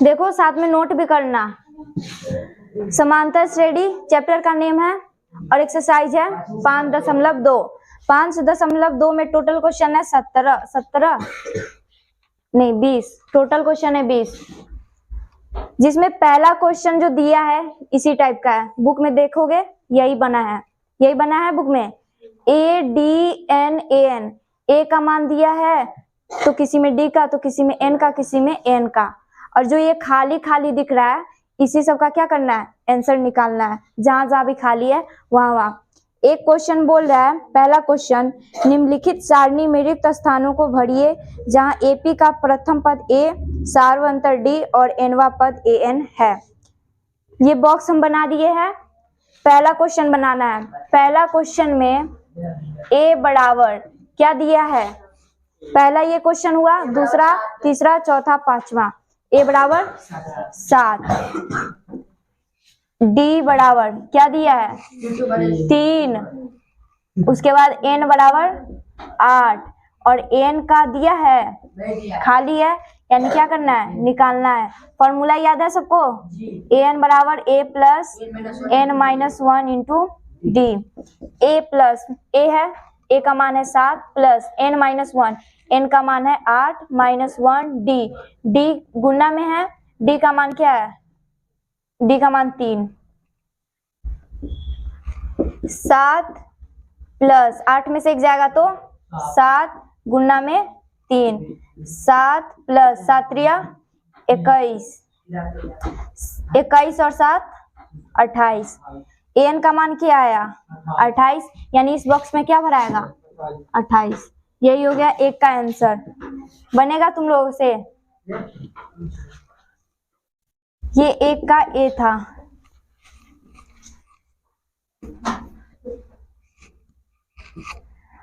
देखो साथ में नोट भी करना। समांतर श्रेणी चैप्टर का नेम है और एक्सरसाइज है 5.2। 5.2 में टोटल क्वेश्चन है 20। टोटल क्वेश्चन है 20, जिसमें पहला क्वेश्चन जो दिया है इसी टाइप का है। बुक में देखोगे यही बना है बुक में। ADNAN, ए का मान दिया है तो किसी में डी का, तो किसी में एन का, किसी में एन का। और जो ये खाली खाली दिख रहा है इसी सब का क्या करना है, आंसर निकालना है। जहां जहां भी खाली है वहां वहां। एक क्वेश्चन बोल रहा है, पहला क्वेश्चन, निम्नलिखित सारणी में रिक्त स्थानों को भरिए जहां एपी का प्रथम पद ए, सार्वंतर डी और एनवा पद एन है। ये बॉक्स हम बना दिए हैं। पहला क्वेश्चन बनाना है। पहला क्वेश्चन में ए बराबर क्या दिया है, पहला ये क्वेश्चन हुआ, दूसरा, तीसरा, चौथा, पांचवा। ए बराबर 7, डी बराबर क्या दिया है 3, उसके बाद एन बराबर 8 और एन का दिया है खाली है, यानी क्या करना है, निकालना है। फॉर्मूला याद है सबको, एन बराबर a plus n minus 1 into d. A plus a है, ए का मान है 7 प्लस एन माइनस 1, एन का मान है 8 माइनस 1 डी। डी गुना में है, डी का मान क्या है, डी का मान 3। 7 प्लस 8 में से एक जाएगा तो 7 गुना में 3। 7 प्लस 7 21, 21 और 7 28। एन का मान क्या आया 28, यानी इस बॉक्स में क्या भराएगा 28। यही हो गया एक का आंसर। बनेगा तुम लोगों से। ये एक का ए था।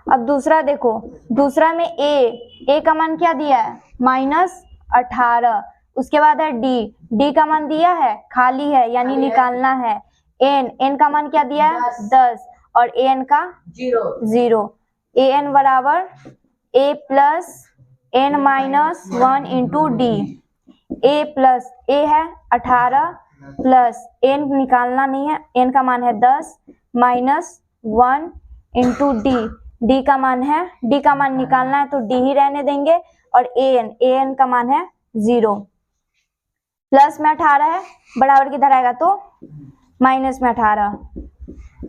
अब दूसरा देखो, दूसरा में ए का मान क्या दिया है -18, उसके बाद है डी का मान दिया है खाली है, यानी निकालना है। एन का मान क्या दिया है 10 और एन का 0। एन बराबर a plus n minus 1 into d. A plus a है 18 प्लस एन निकालना नहीं है, एन का मान है 10 माइनस 1 इंटू डी। डी का मान है, डी का मान निकालना है तो डी ही रहने देंगे। और एन का मान है 0। प्लस में 18 है, बराबर किधर आएगा तो माइनस में 18।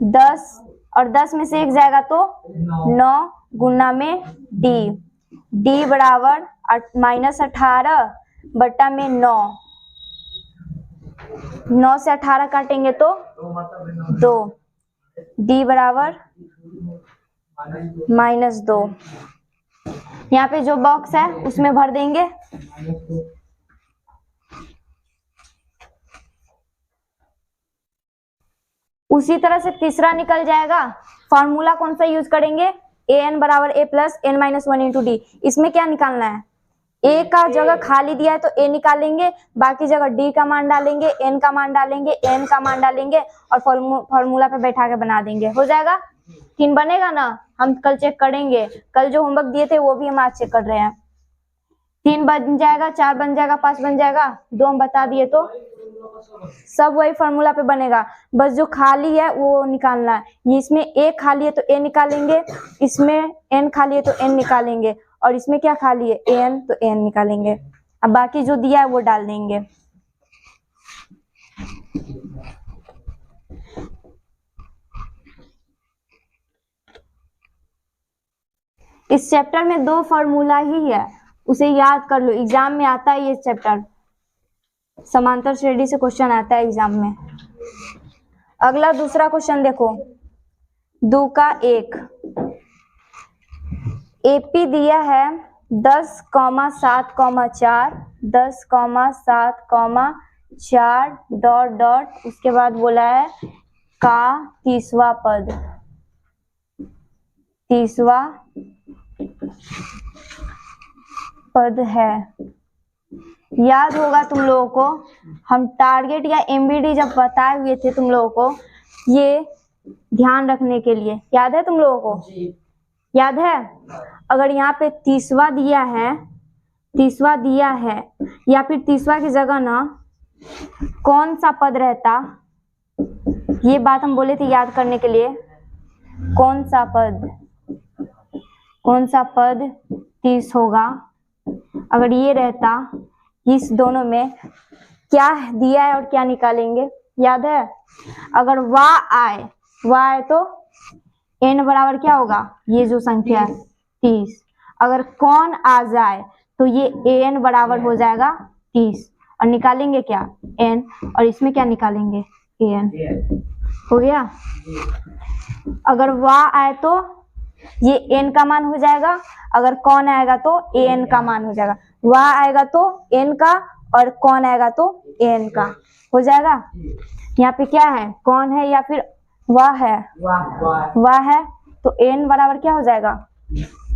10 और 10 में से एक जाएगा तो 9 गुना में डी। डी बराबर -18 बटा में 9। 9 से 18 काटेंगे तो 2। डी बराबर -2। यहाँ पे जो बॉक्स है उसमें भर देंगे। उसी तरह से तीसरा निकल जाएगा। फॉर्मूला कौन सा यूज करेंगे, एन बराबर a plus n minus 1 into d. इसमें क्या निकालना है, ए का जगह खाली दिया है तो ए निकालेंगे, बाकी जगह डी का मान डालेंगे, एन का मान डालेंगे, एन का मान डालेंगे और फॉर्मूला पे बैठा के बना देंगे। हो जाएगा। 3 बनेगा ना, हम कल चेक करेंगे। कल जो होमवर्क दिए थे वो भी हम आज चेक कर रहे हैं। 3 बन जाएगा, 4 बन जाएगा, 5 बन जाएगा, 2 हम बता दिए तो सब वही फॉर्मूला पे बनेगा। बस जो खाली है वो निकालना है। इसमें ए खाली है तो ए निकालेंगे, इसमें एन खाली है तो एन निकालेंगे, और इसमें क्या खाली है एन तो एन निकालेंगे। अब बाकी जो दिया है वो डाल देंगे। इस चैप्टर में 2 फॉर्मूला ही है, उसे याद कर लो। एग्जाम में आता है ये चैप्टर, समांतर श्रेणी से क्वेश्चन आता है एग्जाम में। अगला दूसरा क्वेश्चन देखो, 2 का 1। एपी दिया है 10,7,4, 10,7,4 डॉट डॉट, उसके बाद बोला है का 30वां पद, 30वां पद है। याद होगा तुम लोगों को, हम टारगेट या एमबीडी जब बताए हुए थे तुम लोगों को, ये ध्यान रखने के लिए। याद है तुम लोगों को, याद है। अगर यहाँ पे 30वां दिया है तीसवा दिया है, या फिर तीसवा की जगह ना कौन सा पद रहता, ये बात हम बोले थे याद करने के लिए। कौन सा पद 30 होगा, अगर ये रहता, इस दोनों में क्या दिया है और क्या निकालेंगे, याद है? अगर वाह आए तो n बराबर क्या होगा, ये जो संख्या है 30। अगर कौन आ जाए तो ये an बराबर हो जाएगा 30, और निकालेंगे क्या, n, और इसमें क्या निकालेंगे, an। हो गया। अगर वाह आए तो ये n का मान हो जाएगा, अगर कौन आएगा तो an का मान हो जाएगा। वाह आएगा तो n का, और कौन आएगा तो an का हो जाएगा। यहाँ पे क्या है, कौन है या फिर वाह है, वाह है, तो n बराबर क्या हो जाएगा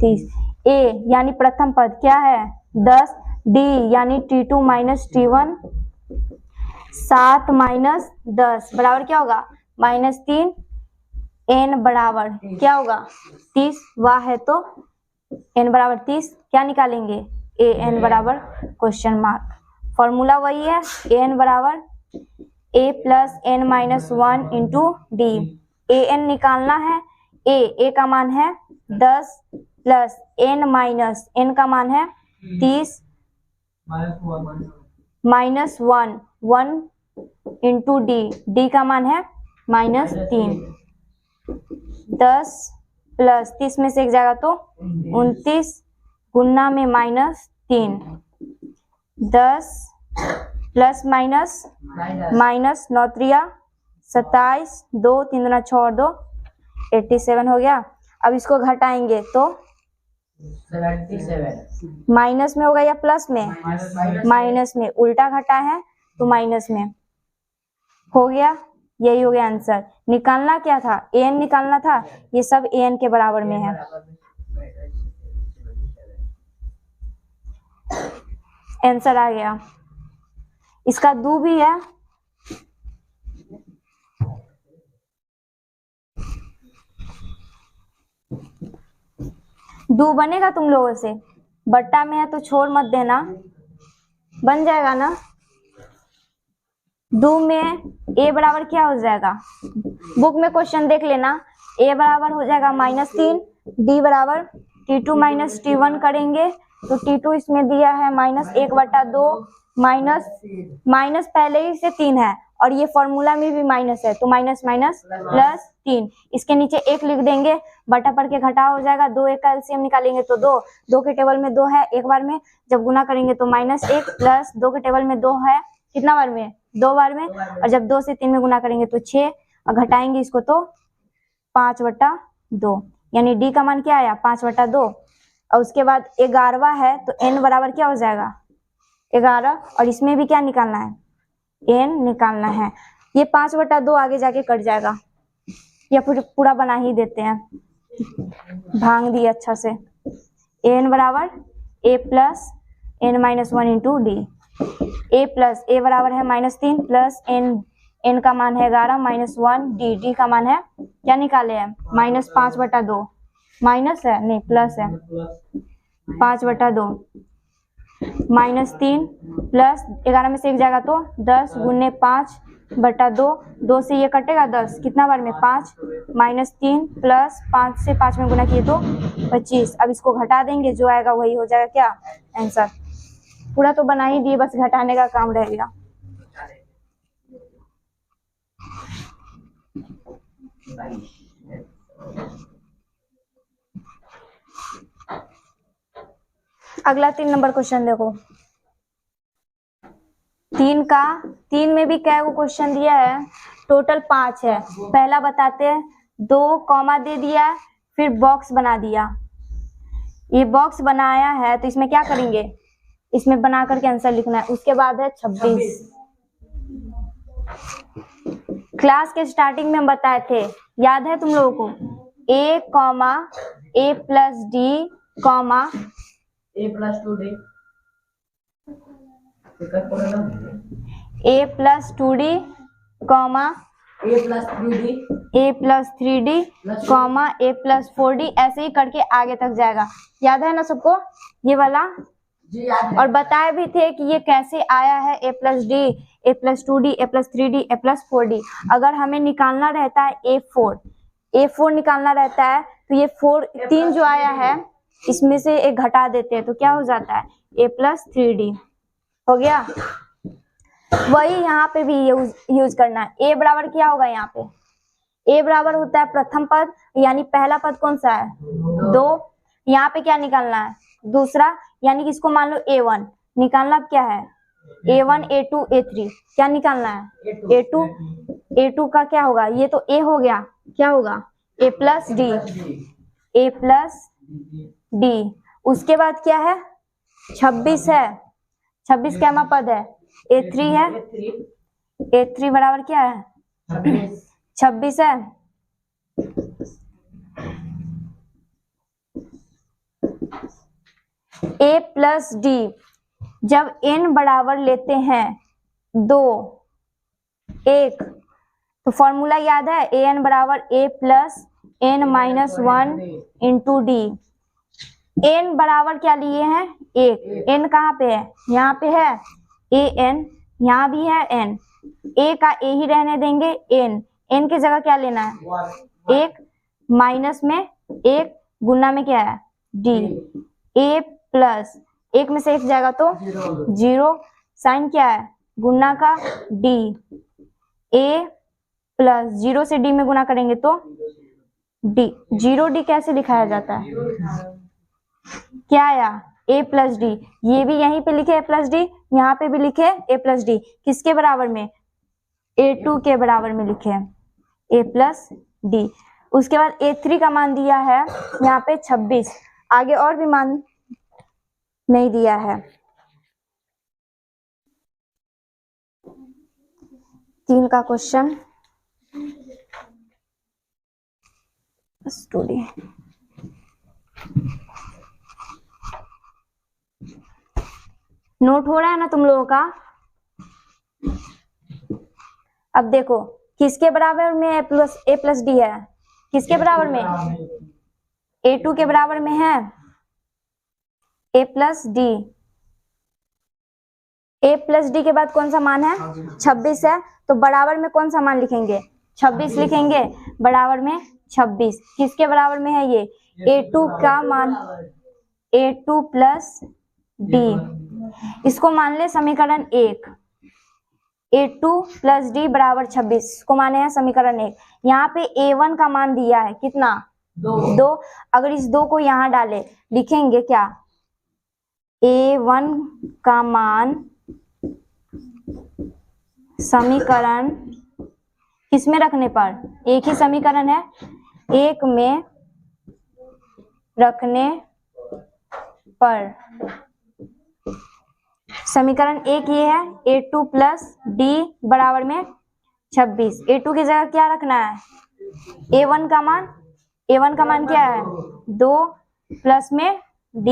30। a यानी प्रथम पद क्या है 10, d यानी t2 माइनस t1 7 माइनस 10 बराबर क्या होगा -3, n बराबर क्या होगा 30, वाह है तो n बराबर 30, क्या निकालेंगे an बराबर क्वेश्चन मार्क। फॉर्मूला वही है, an बराबर a plus n minus 1 into D. an निकालना है, a का मान है 10 प्लस n माइनस n का मान है 30 माइनस 1 इंटू डी का मान है -3। 10 प्लस 30 में से एक जाएगा तो 29 गुना में -3, 10 प्लस माइनस 9 त्रिया 27, 2 3 दूना 6 और 2 87 हो गया। अब इसको घटाएंगे तो 77 माइनस में होगा या प्लस में, माइनस में, उल्टा घटा है तो माइनस में हो गया। यही हो गया आंसर। निकालना क्या था, an निकालना था, ये सब an के बराबर में है। आंसर आ गया। इसका दो भी है, दो बनेगा तुम लोगों से, बट्टा में है तो छोड़ मत देना, बन जाएगा ना। दो में a बराबर क्या हो जाएगा, बुक में क्वेश्चन देख लेना, a बराबर हो जाएगा -3, d बराबर t2 माइनस t1 करेंगे तो t2 इसमें दिया है -1/2, माइनस पहले ही से 3 है और ये फॉर्मूला में भी माइनस है तो माइनस प्लस 3, इसके नीचे 1 लिख देंगे, बटा पढ़ के घटा हो जाएगा। 2 1 का एलसीएम निकालेंगे तो 2 के टेबल में 2 है, एक बार में जब गुना करेंगे तो -1 प्लस 2 के टेबल में 2 है, कितना बार में 2 बार में, और जब 2 से 3 में गुना करेंगे तो 6, और घटाएंगे इसको तो 5/2, यानी डी का मान क्या आया 5/2। और उसके बाद 11वां है तो n बराबर क्या हो जाएगा 11, और इसमें भी क्या निकालना है n निकालना है। ये 5/2 आगे जाके कट जाएगा, या फिर पूरा बना ही देते हैं, भांग दिए अच्छा से। n बराबर a plus n minus 1 into D, a बराबर है -3 प्लस n का मान है 11 माइनस 1 डी का मान है क्या निकाले हैं -5/2, माइनस है नहीं प्लस है 5/2, -3 प्लस 11 में से एक जाएगा तो 10 गुने 5/2, 2 से ये कटेगा 10, कितना बार में 5, -3 प्लस 5 से 5 में गुना किए तो 25। अब इसको घटा देंगे, जो आएगा वही हो जाएगा क्या आंसर। पूरा तो बना ही दिए, बस घटाने का काम रह गया। अगला 3 नंबर क्वेश्चन देखो। 3 में भी क्या क्वेश्चन दिया है, टोटल 5 है। पहला बताते हैं, 2 कॉमा दे दिया, फिर बॉक्स बना दिया। ये बॉक्स बनाया है तो इसमें क्या करेंगे, इसमें बना करके आंसर लिखना है। उसके बाद है 26। क्लास के स्टार्टिंग में हम बताए थे, याद है तुम लोगों को, a plus D a plus 2d a plus 2d a plus 3d a plus 4d, ऐसे ही करके आगे तक जाएगा। याद है ना सबको ये वाला, जी याद है। और बताए भी थे कि ये कैसे आया है, a plus D, a plus 2d, a plus 3d, a plus 4d। अगर हमें निकालना रहता है a4 निकालना रहता है तो ये 3 जो आया है इसमें से एक घटा देते हैं तो क्या हो जाता है a प्लस 3d हो गया। वही यहाँ पे भी यूज करना है। a बराबर क्या होगा यहाँ पे, a बराबर होता है प्रथम पद, यानी पहला पद कौन सा है 2। यहाँ पे क्या निकालना है दूसरा, यानी कि इसको मान लो a1 निकालना। अब क्या है a1 a2 a3, क्या निकालना है a2 का क्या होगा, ये तो a हो गया, क्या होगा a प्लस डी। उसके बाद क्या है 26 है, 26 क्या पद है a3 है, a3 बराबर क्या है 26 है। a प्लस डी जब n बराबर लेते हैं 2 1 तो फॉर्मूला याद है an बराबर a plus n minus 1 into D. n बराबर क्या लिए हैं 1, n कहाँ पे है यहाँ पे है an, यहाँ भी है n, a का a ही रहने देंगे, n की जगह क्या लेना है 1 माइनस में 1 गुना में क्या है d। a प्लस 1 में से 1 जाएगा तो 0, साइन क्या है गुना का d। a प्लस 0 से d में गुना करेंगे तो d। 0d कैसे लिखाया जाता है, क्या आया a प्लस डी, ये भी यहीं पे लिखे a प्लस डी, यहाँ पे भी लिखे a प्लस डी, किसके बराबर में a2 के बराबर में लिखे a प्लस डी। उसके बाद a3 का मान दिया है यहाँ पे 26, आगे और भी मान नहीं दिया है। 3 का क्वेश्चन स्टूडी नोट हो रहा है ना तुम लोगों का। अब देखो किसके बराबर में a प्लस डी है, किसके बराबर में a2 के बराबर में है a plus D. a plus D के बाद कौन सा मान है 26 है, तो बराबर में कौन सा मान लिखेंगे 26 लिखेंगे, बराबर में 26 किसके बराबर में है ये a2 का मान a2 प्लस डी। इसको मान ले समीकरण 1, a2 प्लस डी बराबर 26 को माने हैं समीकरण 1। यहाँ पे a1 का मान दिया है कितना 2, अगर इस 2 को यहाँ डाले लिखेंगे क्या a1 का मान समीकरण किसमें रखने पर, एक ही समीकरण है 1 में रखने पर, समीकरण 1 ये है a2 प्लस डी बराबर में 26। a2 की जगह क्या रखना है a1 का मान क्या है 2 प्लस में d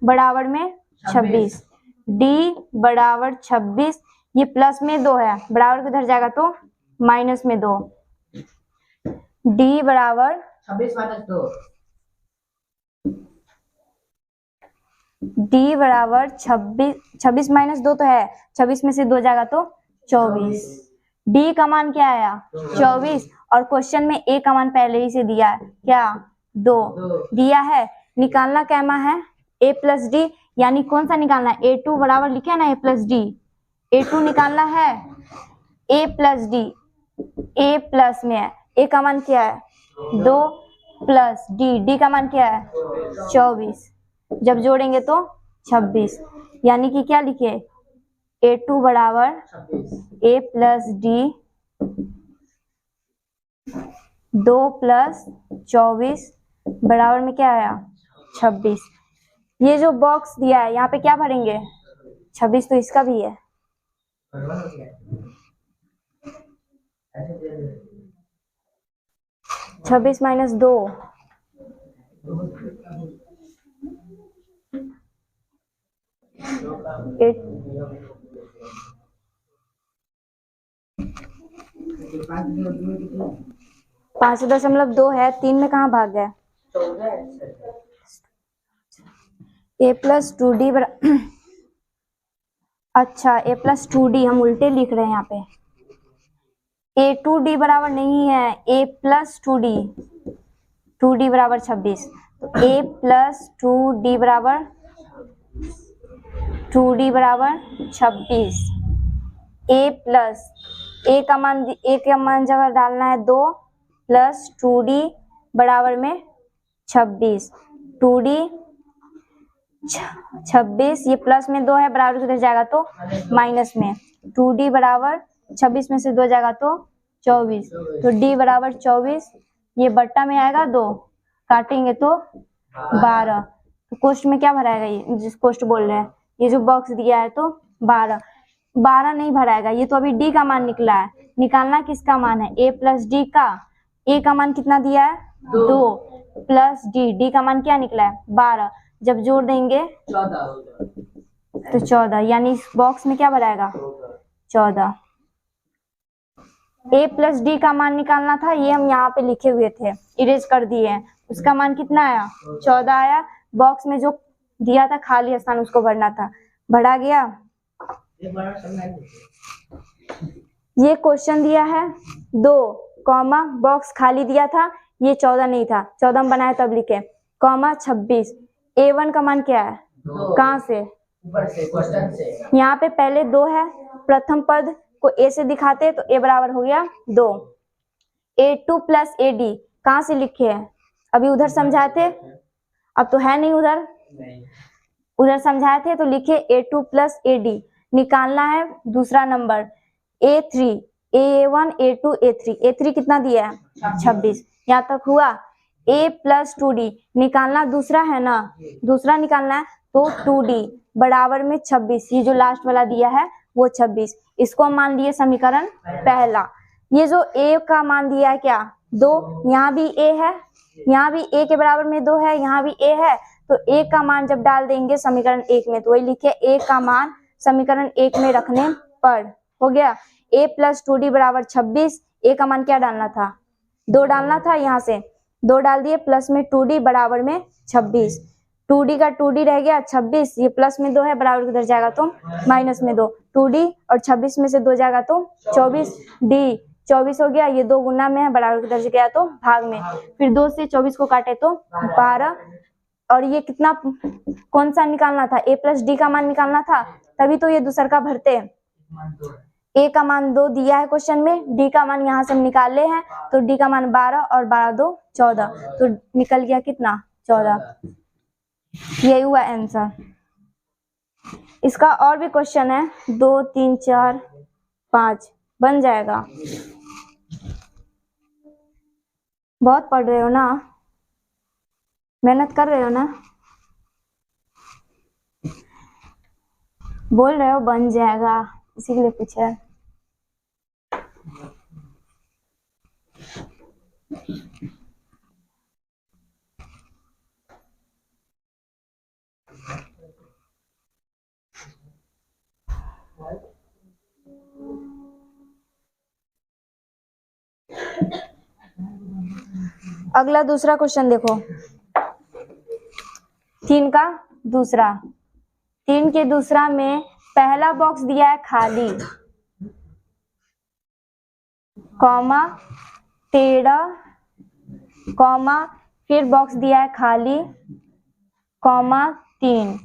बराबर में 26, d बराबर 26, ये प्लस में 2 है बराबर किधर जाएगा तो माइनस में 2, d बराबर 26 माइनस 2, d बराबर 26 माइनस 2 तो है, 26 में से 2 जाएगा तो 24। d का मान क्या आया 24, और क्वेश्चन में a का मान पहले ही से दिया है क्या 2 दिया है। निकालना क्या है a प्लस डी, यानी कौन सा निकालना है a2 बराबर लिखे है ना a प्लस डी, a2 निकालना है a plus D, a plus में है a का मान क्या है 2 प्लस d का मान क्या है 24, जब जोड़ेंगे तो 26, यानी कि क्या लिखे a2 बराबर a प्लस डी 2 प्लस 24 बराबर में क्या आया 26। ये जो बॉक्स दिया है यहाँ पे क्या भरेंगे 26, तो इसका भी है 26 माइनस 2 5.2 है, 3 में कहाँ भाग गया a प्लस 2d अच्छा a प्लस 2d हम उल्टे लिख रहे हैं यहाँ पे। a2d बराबर नहीं है a प्लस 2d, 2d बराबर 26, तो a प्लस 2d बराबर 2d बराबर 26। a प्लस a का मान जगह डालना है 2 प्लस 2d बराबर में 26, 2d 26, ये प्लस में 2 है, बराबर किधर जाएगा तो माइनस में, 2d बराबर 26 में से 2 जाएगा तो 24, तो d बराबर 24, ये बट्टा में आएगा 2, काटेंगे तो 12। तो कोष्ट में क्या भराएगा, ये जिस कोष्ट बोल रहे हैं, ये जो बॉक्स दिया है तो 12 नहीं भराएगा, ये तो अभी d का मान निकला है, निकालना किसका मान है, a प्लस डी का। a का मान कितना दिया है 2 प्लस d का मान क्या निकला है 12, जब जोड़ देंगे 14 तो 14, यानी इस बॉक्स में क्या भराएगा 14। a प्लस डी का मान निकालना था, ये हम यहाँ पे लिखे हुए थे, इरेज कर दिए हैं, उसका मान कितना आया 14 आया, बॉक्स में जो दिया था खाली स्थान उसको भरना था, भरा गया। ये क्वेश्चन दिया है 2 कॉमा बॉक्स खाली दिया था, ये 14 नहीं था, 14 हम बनाए तब लिखे, कॉमा 26, a1 का मान क्या है, कहाँ से ऊपर से क्वेश्चन से यहाँ पे पहले 2 है, प्रथम पद को a से दिखाते तो a बराबर हो गया 2, a2 प्लस ad कहाँ से लिखे हैं, अभी उधर समझाए थे, अब तो है नहीं उधर, नहीं उधर समझाए थे तो लिखे a2 प्लस ad, निकालना है दूसरा number a3, a1 a2 a3, a3 कितना दिया है 26, यहाँ तक हुआ। a प्लस 2d निकालना दूसरा है ना, दूसरा निकालना है तो 2d बराबर में 26, ये जो लास्ट वाला दिया है वो 26, इसको हम मान लिए समीकरण पहला। ये जो a का मान दिया है क्या 2, यहाँ भी a है, यहाँ भी a के बराबर में 2 है, यहाँ भी a है, तो a का मान जब डाल देंगे समीकरण 1 में तो वही लिखे a का मान समीकरण 1 में रखने पर हो गया a प्लस 2d बराबर 26, a का मान क्या डालना था 2 डालना था, यहाँ से 2 डाल दिए, प्लस में 2d बराबर में 26, 2d का 2d रह गया 26, ये प्लस में 2 है, बराबर किधर जाएगा तो माइनस में 2, 2d और 26 में से 2 जाएगा तो 24, d 24 हो गया, ये 2 गुना में है, बराबर किधर गया तो भाग में, फिर 2 से 24 को काटे तो 12, और ये कितना कौन सा निकालना था a प्लस डी का मान निकालना था, तभी तो ये दूसर का भरते हैं। a का मान 2 दिया है क्वेश्चन में, d का मान यहाँ से हम निकाले हैं, तो d का मान 12 और 12 2 14, तो निकल गया कितना 14, यही हुआ आंसर। इसका और भी क्वेश्चन है 2 3 4 5 बन जाएगा, बहुत पढ़ रहे हो ना, मेहनत कर रहे हो ना, बोल रहे हो बन जाएगा, इसी के लिए पूछा। अगला दूसरा क्वेश्चन देखो, 3 का दूसरा, 3 के दूसरा में पहला बॉक्स दिया है खाली, कॉमा 13, कॉमा फिर बॉक्स दिया है खाली, कॉमा 3,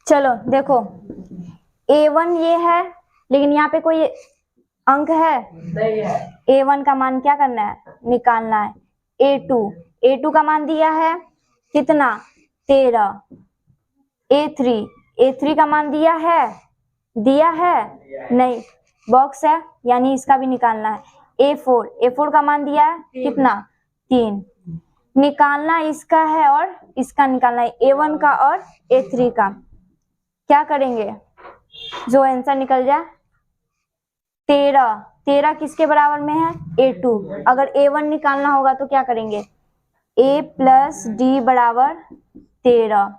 चलो देखो a1 ये है, लेकिन यहाँ पे कोई अंक है नहीं है, a1 का मान क्या करना है निकालना है, a2 का मान दिया है कितना 13, a3 का मान दिया है नहीं, बॉक्स है यानी इसका भी निकालना है, a4 का मान दिया है कितना 3, निकालना इसका है और इसका निकालना है, a1 का और a3 का, क्या करेंगे जो आंसर निकल जाए 13 किसके बराबर में है a2, अगर a1 निकालना होगा तो क्या करेंगे a प्लस डी बराबर 13,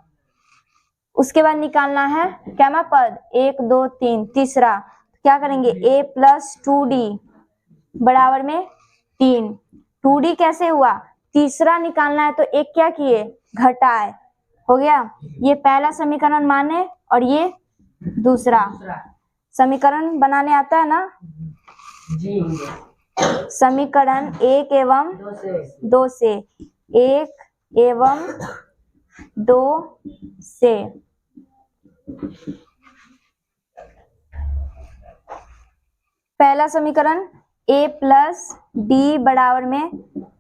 उसके बाद निकालना है क्या मैं पद 1 2 3, तीसरा क्या करेंगे a प्लस 2d बराबर में 3। 2D कैसे हुआ, तीसरा निकालना है तो एक क्या किए, घटाए, हो गया। ये पहला समीकरण माने और ये दूसरा। समीकरण बनाने आता है ना, जी। समीकरण 1 एवं 2 से, 1 एवं 2 से। पहला समीकरण a प्लस डी बराबर में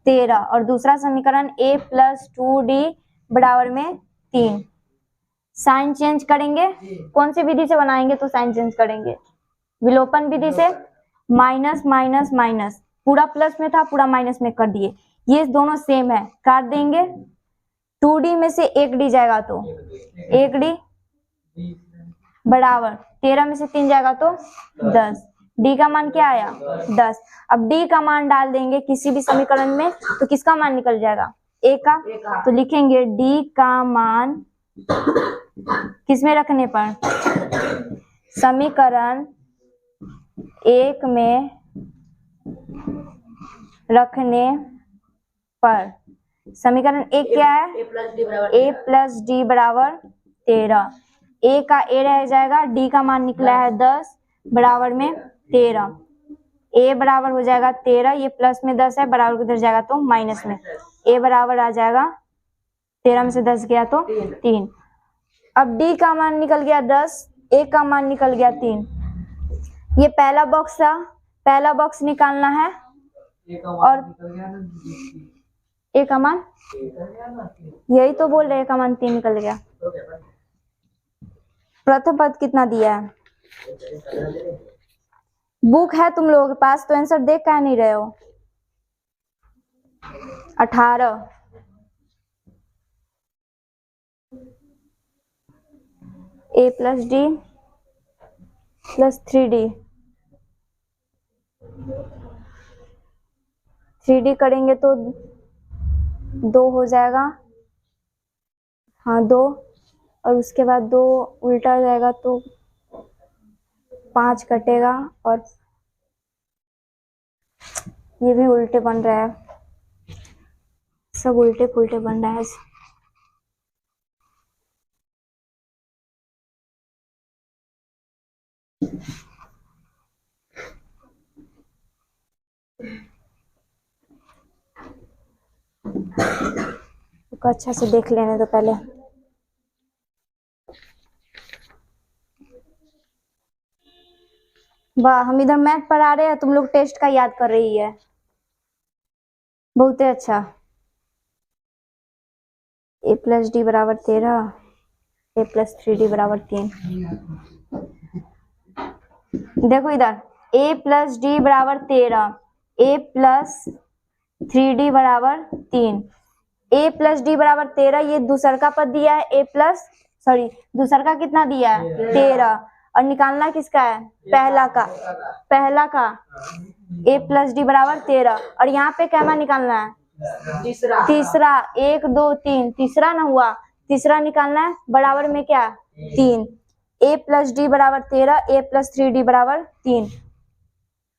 13 और दूसरा समीकरण a प्लस 2d बराबर में 3। साइन चेंज करेंगे, कौन सी विधि से बनाएंगे तो साइन चेंज करेंगे, विलोपन विधि से। माइनस माइनस माइनस, पूरा प्लस में था पूरा माइनस में कर दिए, ये दोनों सेम है, काट देंगे। 2d में से 1d जाएगा तो 1d बराबर 13 में से 3 जाएगा तो 10। d का मान क्या आया, 10। अब d का मान डाल देंगे किसी भी समीकरण में तो किसका मान निकल जाएगा, a का। तो लिखेंगे d का मान किसमें रखने पर, समीकरण 1 में रखने पर। समीकरण 1 क्या है, a प्लस डी बराबर 13। a का a रह जाएगा, d का मान निकला है 10 बराबर में 13। a बराबर हो जाएगा 13, ये प्लस में 10 है, बराबर किधर जाएगा तो माइनस में। a बराबर आ जाएगा 13 में से 10 गया तो 3। अब d का मान निकल गया 10, a का मान निकल गया 3। ये पहला बॉक्स था, पहला बॉक्स निकालना है और a का मान, यही तो बोल रहे, a का मान 3 निकल गया। प्रथम पद कितना दिया है, बुक है तुम लोगों के पास तो आंसर देख क्या नहीं रहे हो। 18। a plus D plus 3d, 3d करेंगे तो 2 हो जाएगा, हाँ 2, और उसके बाद 2 उल्टा जाएगा तो 5 कटेगा और ये भी उल्टे बन रहा है, सब उल्टे पुल्टे बन रहा है। तो अच्छा से देख लेने दो पहले। वाह, हम इधर मैथ पढ़ा रहे हैं, तुम लोग टेस्ट का याद कर रही है, बहुत ही अच्छा। a प्लस डी बराबर 13, a प्लस 3d बराबर 3। देखो इधर a प्लस डी बराबर 13, a प्लस 3d बराबर 3। a प्लस डी बराबर 13, ये दूसर का पद दिया है, दूसर का कितना दिया है 13, और निकालना किसका है, पहला का a प्लस डी बराबर 13, और यहाँ पे क्या मान निकालना है, तीसरा 1 2 3, तीसरा ना हुआ, तीसरा निकालना है, बराबर में क्या 3। a प्लस डी बराबर 13, a प्लस 3d बराबर 3,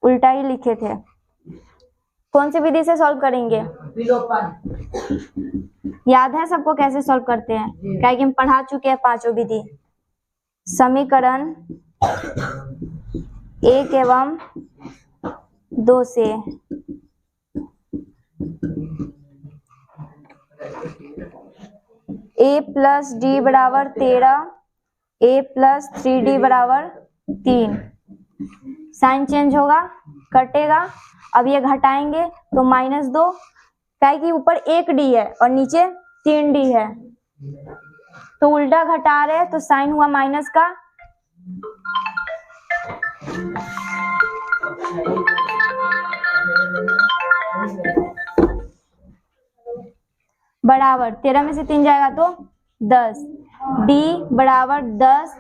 उल्टा ही लिखे थे। कौन सी विधि से सॉल्व करेंगे, याद है सबको कैसे सॉल्व करते हैं, क्या कि हम पढ़ा चुके हैं पांचों विधि। समीकरण 1 एवं 2 से a प्लस डी बराबर 13, a प्लस 3d बराबर 3। साइन चेंज होगा, कटेगा, अब ये घटाएंगे तो -2, क्या कि ऊपर 1d है और नीचे 3d है, तो उल्टा घटा रहे तो साइन हुआ माइनस का, बराबर 13 में से 3 जाएगा तो 10, d बराबर 10।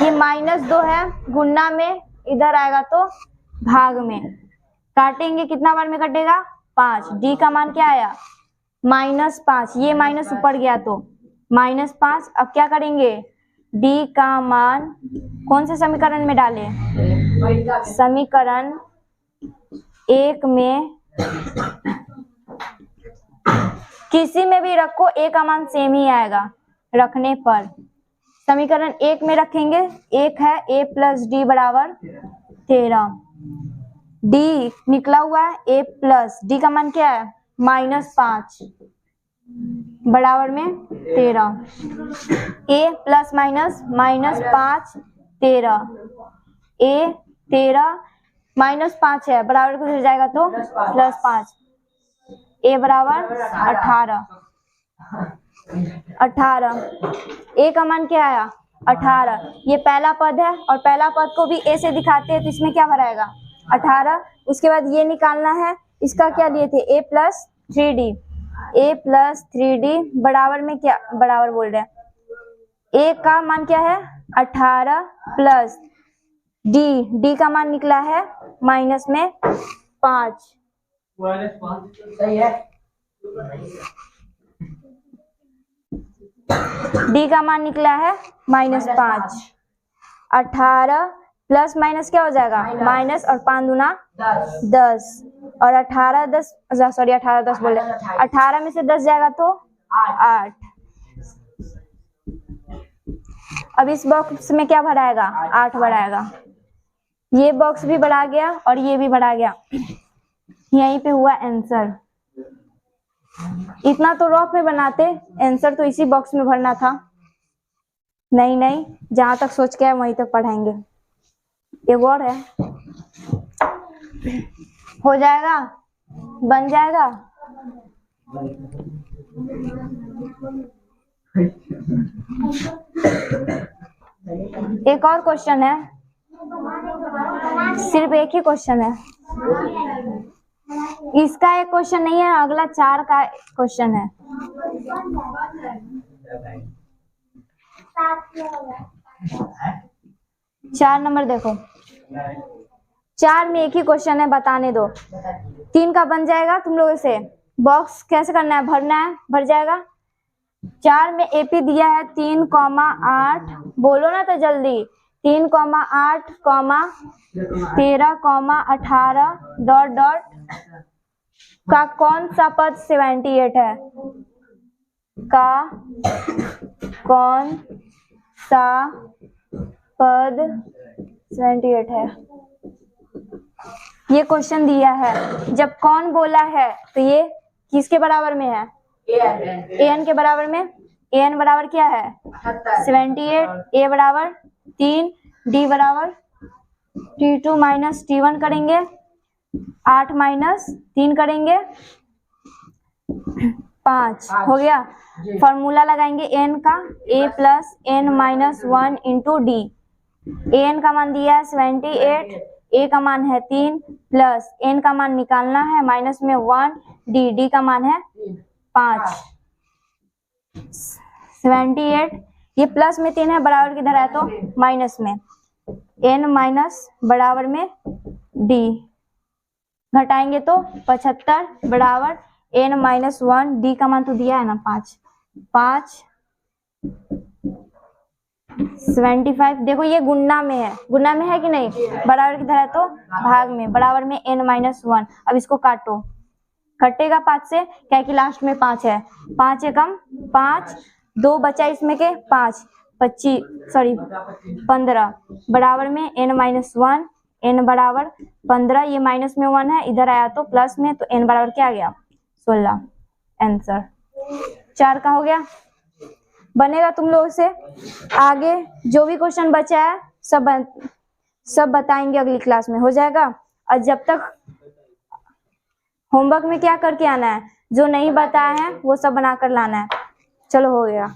ये -2 है, गुणा में इधर आएगा तो भाग में, काटेंगे कितना बार में कटेगा 5, d का मान क्या आया -5, ये माइनस ऊपर गया तो -5। अब क्या करेंगे, d का मान कौन से समीकरण में डालें, समीकरण एक में किसी में भी रखो ए का मान सेम ही आएगा रखने पर। समीकरण एक में रखेंगे, एक है a प्लस डी बराबर 13, डी निकला हुआ है a प्लस डी का मान क्या है -5 बराबर में 13, a प्लस माइनस -5 13, a 13 -5 है बराबर को जाएगा तो +5, a बराबर 18, a का मान क्या आया 18। ये पहला पद है और पहला पद को भी a से दिखाते हैं तो इसमें क्या भराएगा 18। उसके बाद ये निकालना है, इसका क्या लिए थे a प्लस 3d बराबर में क्या बराबर बोल रहे हैं a का मान क्या है 18 प्लस d का मान निकला है माइनस में 5। सही है। d का मान निकला है -5। 18 प्लस माइनस क्या हो जाएगा माइनस और 5 दूना 10 और 18 10 बोल रहे 18 में से 10 जाएगा तो 8। अब इस बॉक्स में क्या भराएगा 8 भराएगा। ये बॉक्स भी बढ़ा गया और ये भी बढ़ा गया, यहीं पे हुआ आंसर। इतना तो रफ में बनाते, आंसर तो इसी बॉक्स में भरना था। नहीं जहां तक सोच के आए वहीं तक पढ़ाएंगे। एक और है, हो जाएगा बन जाएगा। एक और क्वेश्चन है, सिर्फ एक ही क्वेश्चन है। इसका एक क्वेश्चन नहीं है, अगला 4 का क्वेश्चन है। चार नंबर देखो, 4 में एक ही क्वेश्चन है, बताने दो। 3 का बन जाएगा तुम लोगों से। बॉक्स कैसे करना है, भरना है, भर जाएगा। 4 में एपी दिया है 3,8, बोलो ना तो जल्दी। 3,8, 13,18 डॉट का कौन सा पद 78 है? का कौन सा पद 78 है? ये क्वेश्चन दिया है। जब कौन बोला है तो ये किसके बराबर में है? an के बराबर में। an बराबर क्या है 78, a बराबर 3, d बराबर t2 माइनस t1 करेंगे, 8 माइनस 3 करेंगे 5 हो गया। फॉर्मूला लगाएंगे n का, a plus n minus 1 into D. an का मान दिया है 78, a का मान है 3 प्लस n का मान निकालना है माइनस में 1, d का मान है 5। 78 ये प्लस में 3 है, बराबर किधर है तो माइनस में। n माइनस बराबर में d, घटाएंगे तो 75 बराबर n माइनस 1, d का मान तो दिया है ना 5। 75 देखो ये गुणा में है कि नहीं? बराबर किधर है तो भाग में, बराबर में n माइनस 1। अब इसको काटो, कटेगा 5 से, क्या कि लास्ट में 5 है। 5 एकम 5, 2 बचा इसमें के 5, 15 बराबर में n माइनस 1, n बराबर 15। ये माइनस में 1 है, इधर आया तो प्लस में, तो n बराबर क्या आ गया 16। आंसर 4 का हो गया। बनेगा तुम लोग से। आगे जो भी क्वेश्चन बचा है सब बताएंगे अगली क्लास में, हो जाएगा। और जब तक होमवर्क में क्या करके आना है, जो नहीं बताया है वो सब बनाकर लाना है। चलो हो गया।